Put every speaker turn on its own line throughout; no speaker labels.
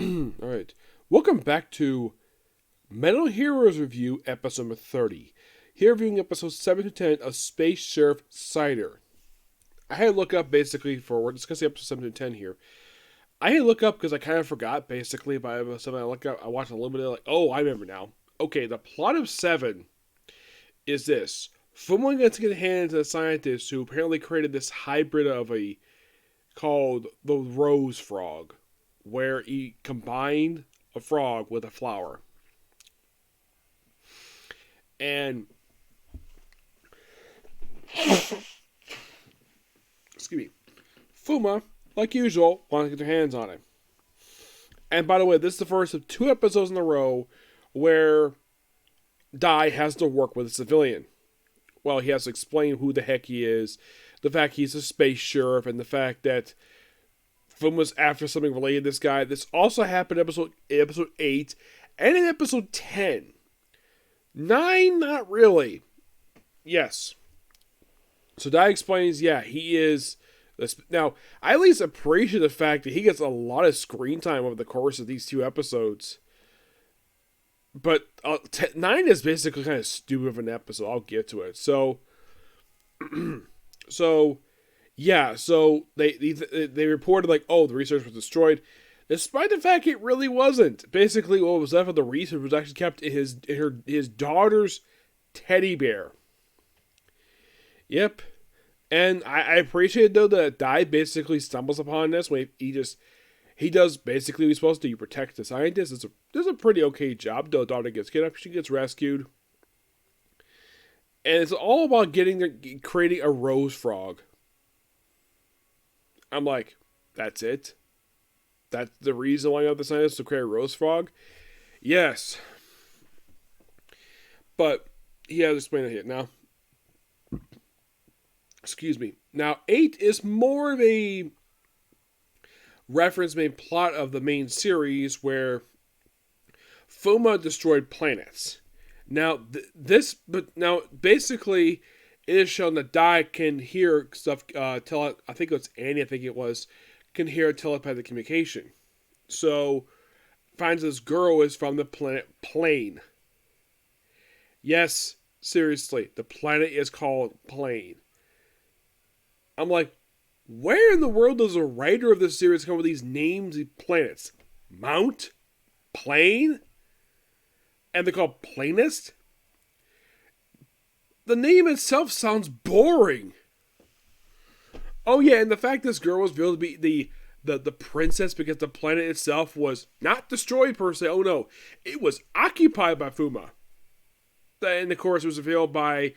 Alright. Welcome back to Metal Heroes Review, episode number 30. Here reviewing episodes 7 to 10 of Space Sheriff Shaider. I had to look up basically we're discussing episode 7 to 10 here. I had to look up because I kind of forgot basically, but something I looked up, I watched a little bit of I remember now. Okay, the plot of 7 is this. Someone gets to get hands to a scientist who apparently created this hybrid of called the Rose Frog, where he combined a frog with a flower. And excuse me, Fuma, like usual, wanted to get their hands on it. And by the way, this is the first of 2 episodes in a row where Dai has to work with a civilian. Well, he has to explain who the heck he is, the fact he's a space sheriff, and the fact that Fuma's after something related to this guy. This also happened in episode 8 and in episode 10. 9, not really. Yes. So Dai explains, he is. Now, I at least appreciate the fact that he gets a lot of screen time over the course of these 2 episodes. But 9 is basically kind of stupid of an episode. I'll get to it. So they reported the research was destroyed, despite the fact it really wasn't. Basically, what was left of the research was actually kept in his daughter's teddy bear. Yep. And I appreciate, though, that Dai basically stumbles upon this when he does basically what he's supposed to. You protect the scientist. It's a pretty okay job. The daughter gets she gets rescued. And it's all about creating a rose frog. I'm like, that's it? That's the reason why you have the scientist to create a rose frog? Yes. But he has to explain it here. Now, excuse me. Now, 8 is more of a reference main plot of the main series where Fuma destroyed planets. Now, basically, it is shown that Dai can hear stuff, I think it was Annie, can hear telepathic communication. So, finds this girl is from the planet Plane. Yes, seriously, the planet is called Plane. I'm like, where in the world does a writer of this series come with these names of planets? Mount? Plane? And they're called Planist? The name itself sounds boring. Oh yeah, and the fact this girl was revealed to be the princess because the planet itself was not destroyed per se. Oh no, it was occupied by Fuma. And of course it was revealed by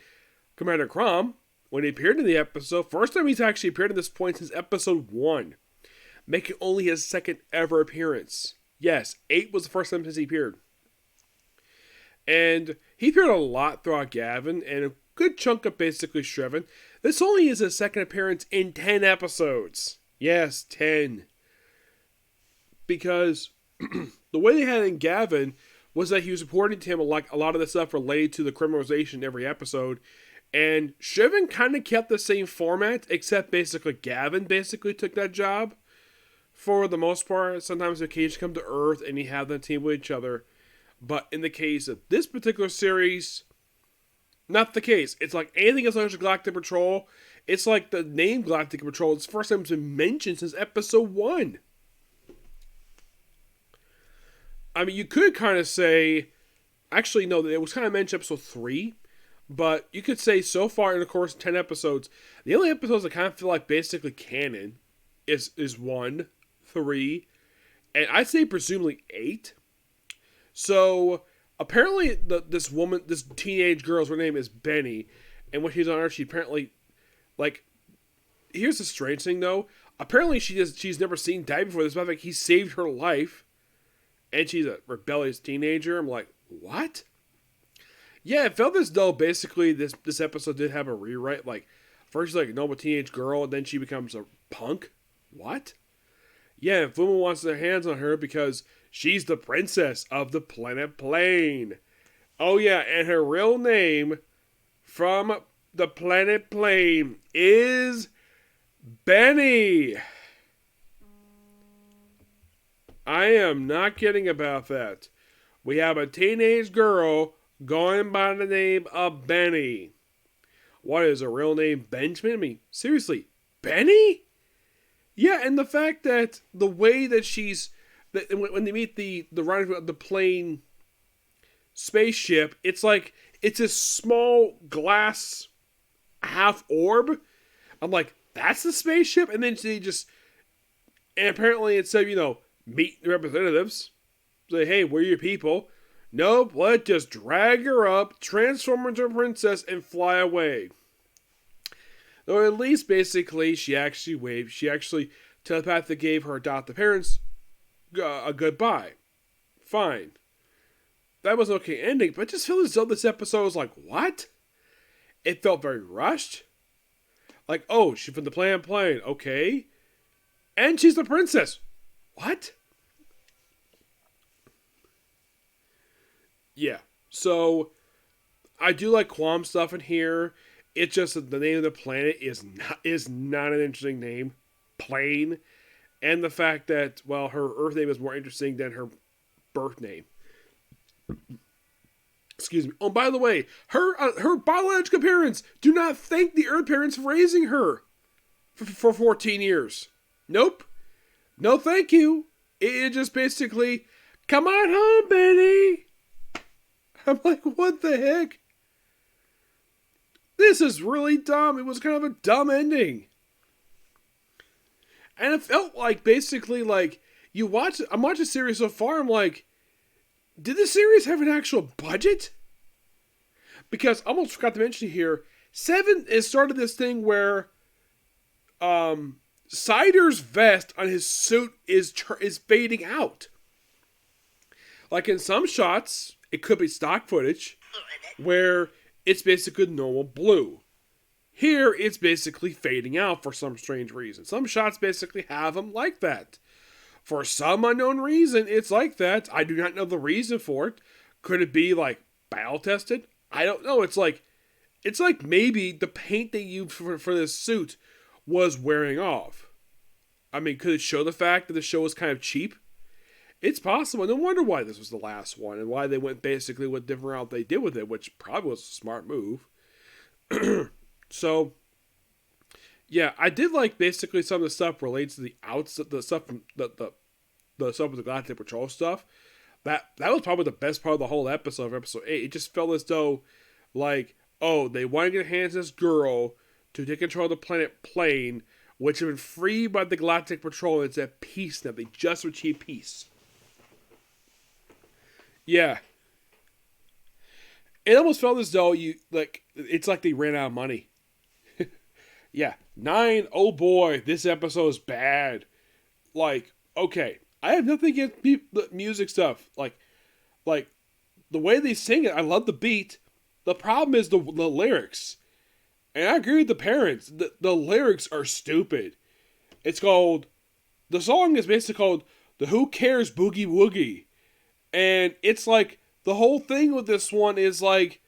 Commander Crom when he appeared in the episode. First time he's actually appeared at this point since episode 1. Making only his second ever appearance. Yes, 8 was the first time since he appeared. And he appeared a lot throughout Gavin, and a good chunk of basically Shreven. This only is his second appearance in 10 episodes. Yes, 10. Because the way they had it in Gavin was that he was reporting to him a lot of the stuff related to the criminalization every episode. And Shreven kind of kept the same format, except basically Gavin basically took that job for the most part. Sometimes occasions come to Earth and you have them team with each other. But in the case of this particular series, not the case. It's like anything else like Galactic Patrol. It's like the name Galactic Patrol. It's the first time it's been mentioned since episode 1. I mean, you could kind of say... Actually, no, it was kind of mentioned episode 3. But you could say so far in the course of 10 episodes, the only episodes that kind of feel like basically canon is 1, 3, and I'd say presumably 8. So, apparently, this teenage girl's, her name is Benny, and when she's on Earth, she apparently, here's the strange thing, though. Apparently, she's never seen Dai before. This matter of fact, he saved her life, and she's a rebellious teenager. I'm like, what? Yeah, it felt as though, basically, this episode did have a rewrite. First she's like a normal teenage girl, and then she becomes a punk? What? Yeah, and Fuma wants their hands on her because she's the princess of the planet Plane. Oh yeah, and her real name from the planet Plane is Benny. I am not kidding about that. We have a teenage girl going by the name of Benny. What is her real name? Benjamin? I mean, seriously, Benny? Yeah, and the fact that the way that she's that when they meet the rider of the plane spaceship, it's like it's a small glass half orb. I'm like, that's the spaceship, and then she just and apparently instead of meet the representatives, say, hey, we're your people. Nope, let's just drag her up, transform her into a princess, and fly away. Or at least, basically, she actually waved. She actually telepathically gave her adoptive parents a goodbye. Fine. That was an okay ending, but it just felt as though this episode was like, what? It felt very rushed. Like, oh, she's from the plane, okay. And she's the princess. What? Yeah. So, I do like Quam stuff in here. It's just that the name of the planet is not an interesting name. Plain. And the fact that, well, her Earth name is more interesting than her birth name. Excuse me. Oh, by the way, her biological parents do not thank the Earth parents for raising her for 14 years. Nope. No thank you. It just basically, come on home, Benny. I'm like, what the heck? This is really dumb. It was kind of a dumb ending. And it felt like, basically, like, I'm watching the series so far, I'm like, did this series have an actual budget? Because I almost forgot to mention here, 7 has started this thing where Shaider's vest on his suit is fading out. Like in some shots, it could be stock footage, where it's basically normal blue. Here, it's basically fading out for some strange reason. Some shots basically have them like that. For some unknown reason, it's like that. I do not know the reason for it. Could it be like battle tested? I don't know. It's like maybe the paint they used for this suit was wearing off. I mean, could it show the fact that the show was kind of cheap? It's possible. No wonder why this was the last one and why they went basically what different route they did with it, which probably was a smart move. So, yeah, I did like basically some of the stuff relates to the stuff from the stuff with the Galactic Patrol stuff. That was probably the best part of the whole episode of episode 8. It just felt as though, like, oh, they want to get hands on this girl to take control of the planet plane, which had been freed by the Galactic Patrol, and it's at peace now. They just achieved peace. Yeah. It almost felt as though it's like they ran out of money. Yeah. 9, oh boy, this episode is bad. Like, okay, I have nothing against the music stuff. Like the way they sing it, I love the beat. The problem is the lyrics. And I agree with the parents. The lyrics are stupid. The song is basically called the Who Cares Boogie Woogie. And it's like, the whole thing with this one is like,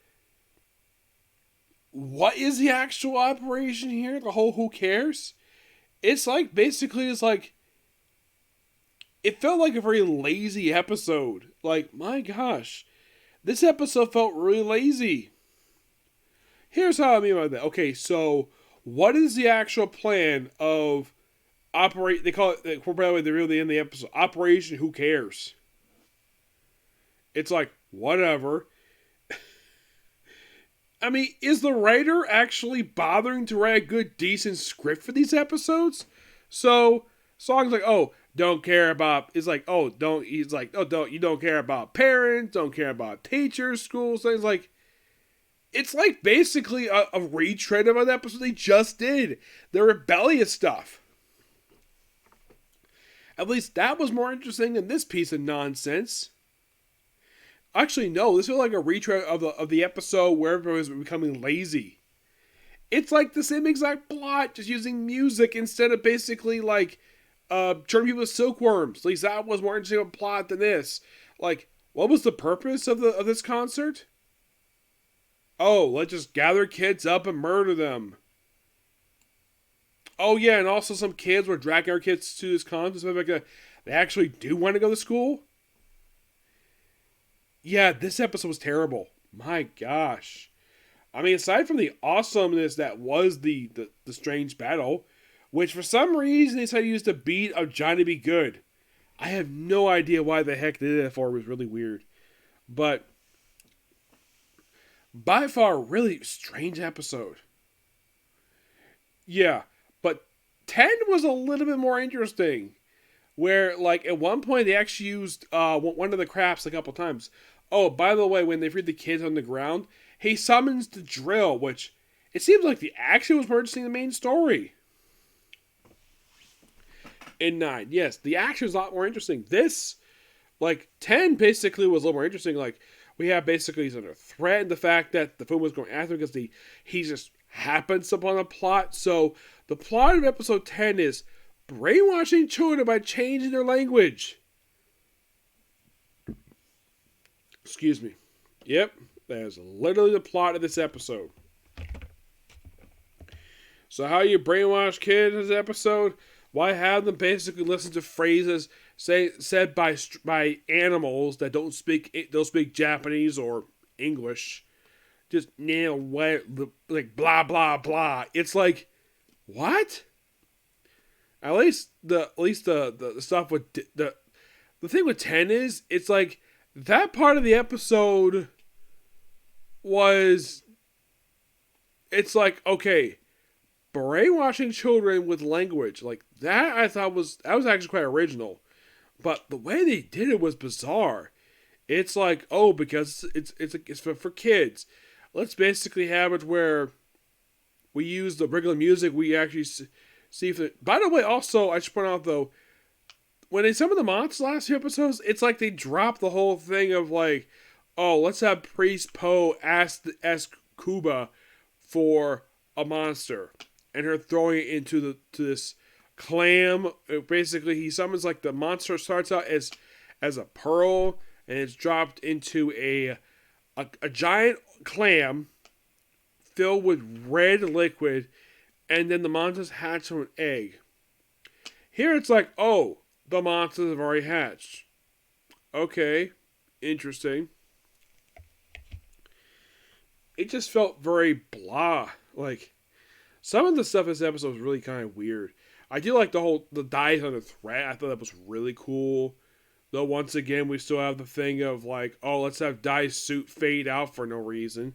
what is the actual operation here? The whole who cares? It's like, basically, it's like, it felt like a very lazy episode. Like, my gosh. This episode felt really lazy. Here's how I mean by that. Okay, so, what is the actual plan of they call it, by the way, they're really in the episode, Operation Who Cares? It's like, whatever. I mean, is the writer actually bothering to write a good, decent script for these episodes? So, songs like, oh, don't care about, you don't care about parents, don't care about teachers, schools, things like, it's like basically a retread of an episode they just did. The rebellious stuff. At least that was more interesting than this piece of nonsense. Actually, no, this feels like a retread of the episode where everybody was becoming lazy. It's like the same exact plot, just using music instead of basically like turning people to silkworms. At least that was more interesting of a plot than this. Like, what was the purpose of this concert? Oh, let's just gather kids up and murder them. Oh yeah, and also some kids were dragging our kids to this concert. Like they actually do want to go to school. Yeah, this episode was terrible. My gosh. I mean, aside from the awesomeness that was the strange battle, which for some reason they decided to use the beat of Johnny Be Good. I have no idea why the heck they did that for. It was really weird. But by far, really strange episode. Yeah, but 10 was a little bit more interesting. Where, like, at one point they actually used one of the crafts a couple times. Oh, by the way, when they freed the kids on the ground, he summons the drill, which it seems like the action was more interesting than the main story. In 9, yes, the action is a lot more interesting. This, like, 10 basically was a little more interesting. Like, we have basically he's under threat, and the fact that the film was going after him because he just happens upon a plot. So, the plot of episode 10 is brainwashing children by changing their language. Excuse me. Yep, that is literally the plot of this episode. So how you brainwash kids in this episode? Why have them basically listen to phrases said by animals that don't speak Japanese or English? Just like blah blah blah. It's like, what? At least the stuff with the thing with 10 is it's like that part of the episode was, it's like, okay, brainwashing children with language like that I thought was actually quite original, but the way they did it was bizarre. It's like, oh, because it's for kids, let's basically have it where we use the regular music we actually see if it. By the way, also I should point out though, when in some of the monsters last few episodes, it's like they dropped the whole thing of like, oh, let's have Priest Poe ask Kuba for a monster, and her throwing it into this clam. Basically, he summons, like, the monster starts out as a pearl, and it's dropped into a giant clam filled with red liquid, and then the monsters hatch from an egg. Here it's like, oh, the monsters have already hatched. Okay, interesting. It just felt very blah. Like, some of the stuff in this episode was really kind of weird. I do like the dies under threat. I thought that was really cool. Though once again, we still have the thing of like, oh, let's have Dai's suit fade out for no reason.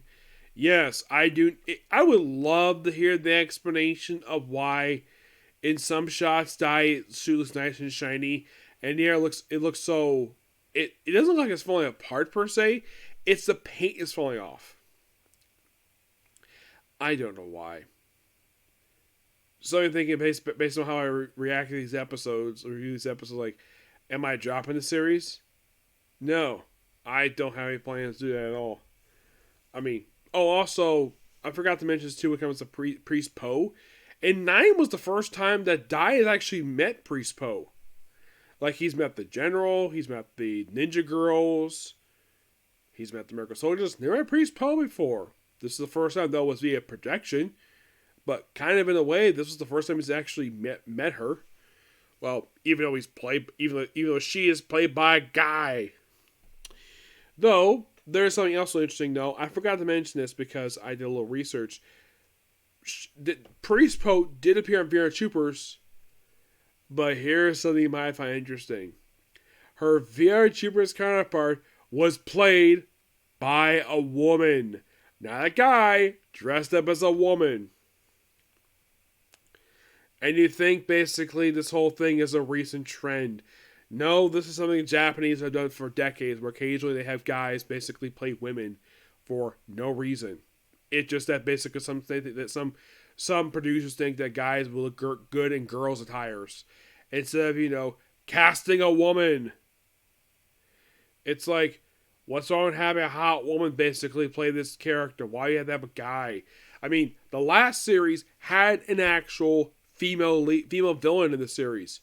Yes, I do. I would love to hear the explanation of why in some shots Dai's suit looks nice and shiny, and here it looks so. It doesn't look like it's falling apart per se. It's the paint is falling off. I don't know why. So I'm thinking based on how I react to these episodes, or review these episodes, like, am I dropping the series? No, I don't have any plans to do that at all. I mean, oh, also, I forgot to mention this too when it comes to Priest Poe. And 9 was the first time that Dai has actually met Priest Poe. Like, he's met the General, he's met the Ninja Girls, he's met the American Soldiers. Never met Priest Poe before. This is the first time, though, was via projection. But kind of in a way, this was the first time he's actually met her. Well, even though she is played by a guy. Though, there's something else so interesting, though. I forgot to mention this because I did a little research. Priest Poe did appear on VR Troopers, but here's something you might find interesting. Her VR Troopers counterpart was played by a woman. Not a guy, dressed up as a woman. And you think basically this whole thing is a recent trend. No, this is something the Japanese have done for decades, where occasionally they have guys basically play women for no reason. It's just that basically some producers think that guys will look good in girls' attires. Instead of, casting a woman. It's like, what's wrong with having a hot woman basically play this character? Why do you have to have a guy? I mean, the last series had an actual female villain in the series,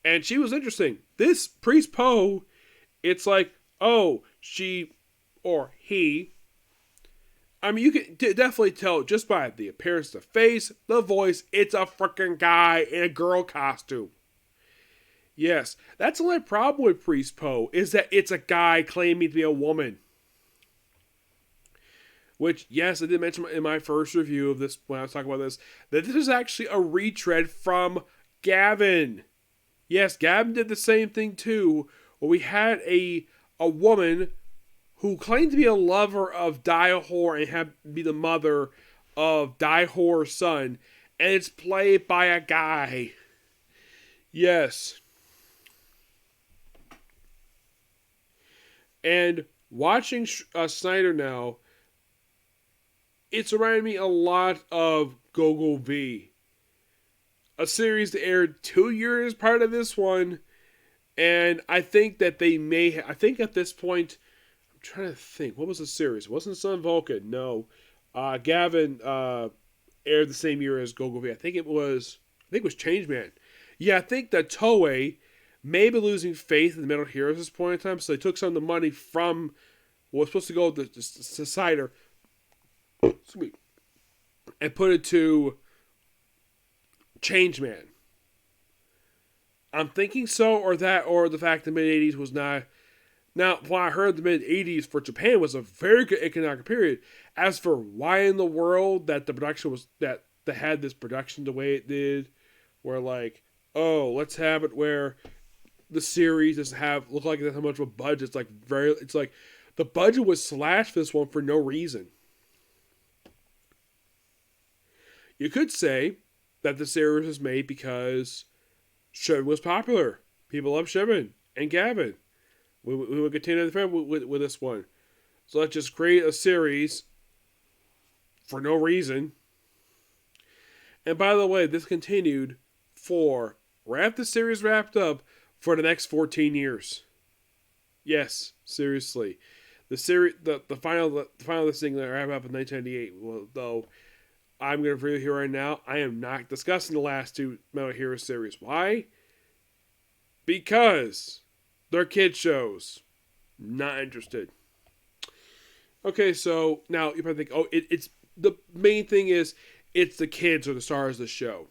and she was interesting. This Priest Poe, it's like, oh, she or he. I mean, you can definitely tell just by the appearance, the face, the voice. It's a freaking guy in a girl costume. Yes, that's the only problem with Priest Poe is that it's a guy claiming to be a woman. Which, yes, I did mention in my first review of this when I was talking about this that this is actually a retread from Gavin. Yes, Gavin did the same thing too, where we had a woman who claimed to be a lover of Diahor and have be the mother of Diahor's son, and it's played by a guy. Yes. And watching Snyder now, it's reminding me a lot of Gogo V, a series that aired 2 years prior to this one, and I think that they may. I think at this point, I'm trying to think. What was the series? It wasn't Sun Vulcan. No, Gavin aired the same year as Gogo V. I think it was. I think it was Changeman. Yeah, I think that Toei may be losing faith in the Metal Heroes at this point in time, so they took some of the money from what was supposed to go to Shaider and put it to Changeman. I'm thinking so, or that, or the fact the mid '80s was not. Now, when I heard the mid '80s for Japan was a very good economic period. As for why in the world that the production was that they had this production the way it did, where like, oh, let's have it where the series doesn't have look like it doesn't have much of a budget. It's like it's like the budget was slashed for this one for no reason. You could say that the series was made because Sherman was popular. People love Sherman and Gavin. We will continue to defend with this one. So let's just create a series for no reason. And by the way, this continued for the series wrapped up for the next 14 years. Yes, seriously. The series, the final of this thing that wrapped up in 1998. Well, though I'm going to review here right now. I am not discussing the last two Metal Hero series. Why? Because they're kid shows. Not interested. Okay, so now you probably think, oh, it's the main thing is it's the kids are the stars of the show.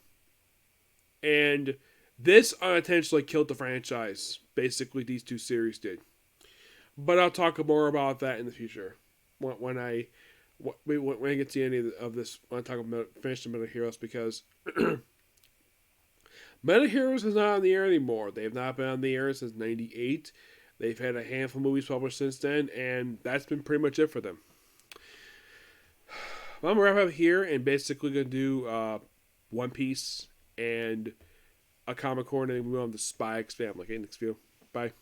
And this unintentionally killed the franchise. Basically, these two series did. But I'll talk more about that in the future when I get to any of this. When I talk about finishing Metal Heroes, because Metal Heroes is not on the air anymore. They have not been on the air since '98. They've had a handful of movies published since then, and that's been pretty much it for them. I'm gonna wrap up here and basically gonna do One Piece and a comic corner and move on to Spy X Family. Okay, next view. Bye.